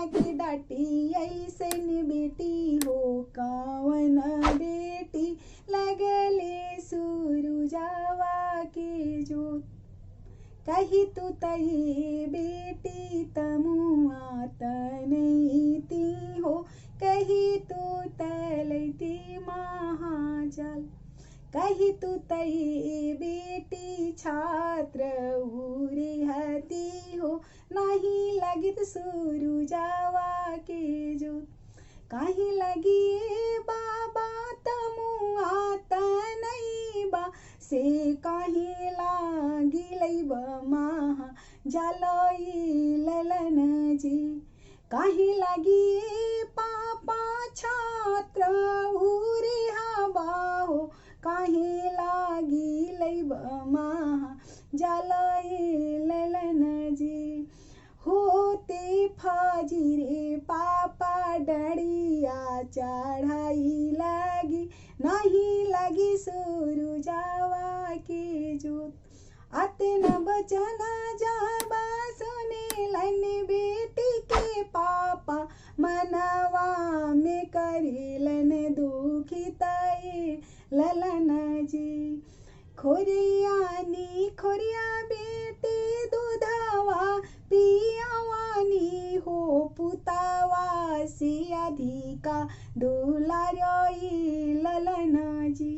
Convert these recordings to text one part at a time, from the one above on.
के डाटी ऐसन बेटी हो कवन बेटी लगले सूरुजावा के जोत। कही तू तही बेटी तमुआ तनैती हो कही तू तलैती महाजल। कही तू तही बेटी छात्र उरे हती हो नहीं लगित सूरुजावा के जोत। काहे लगी बाबा तमुआ तनैबा से काहे लागिलै महा जलई ललन जी। काहे लगी पापा छात्र उरे हवा हो काहे लागिलै महा जलई ललन जी। होते फजीरे पापा डरिया चढ़ाई लगी नहीं लगी सूरुजावा के जोत। अतना बचन जब सुनेलन बेटी के पापा मनवा में करेलन दुखिताए ललन जी। खोरियानी खोरिया बेटी दूधवा पियावानी हो पुतावा से अधिका दुलारी ललन जी।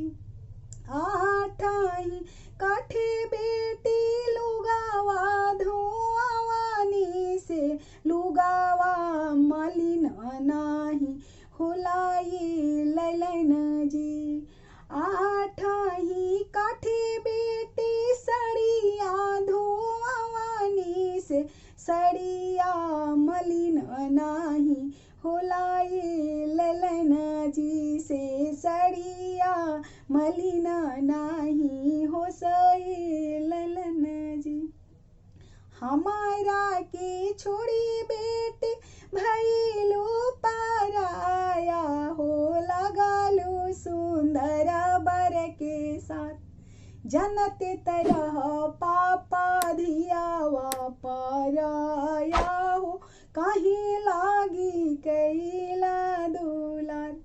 आठाई काठे बेटी लुगावा धोआवानी से लुगावा मलिन नाही होलाई ललन जी। आठाही काठे बेटी सड़िया धोआवानी से सड़िया मलिन नाही होलाई ललन जी से सड़िया मलिन नाही हो सई ललन जी। हमारा के छोड़ी बेटी भैलू पराया हो लगालू सुंदर बर के साथ। जनते तरह पापा धियावा पराया हो कहीं लागी कैला दुलार।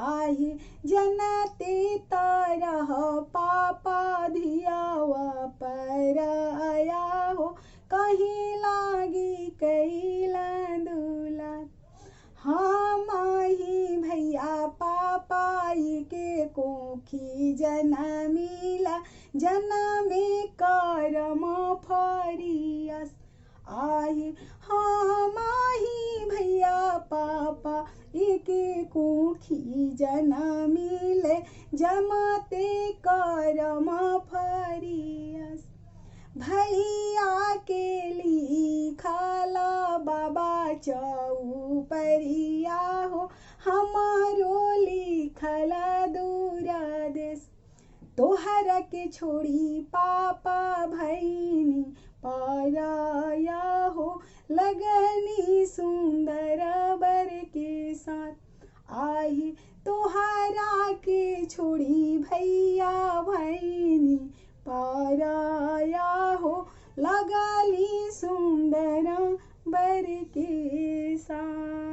आहे जनते तरह पापा धियावा पराया हो कहीं लागी कैला दुलार। हम ही भैया पापाई के कोखी जनमिला जनमे करम फरियस। आहे हम ही भैया पापा एके कोखी जनमिले जमते करम फरियस। भैया के लिखला बाबा चौपरिया हो हमारो लिखला दूरा देश। तोहरा के छोड़ी पापा भैनी पराया हो लगनी सुंदर बर के साथ। आहे तोहरा के छोड़ी भैया भैनी पराया हो लगली सुंदर बर के साथ।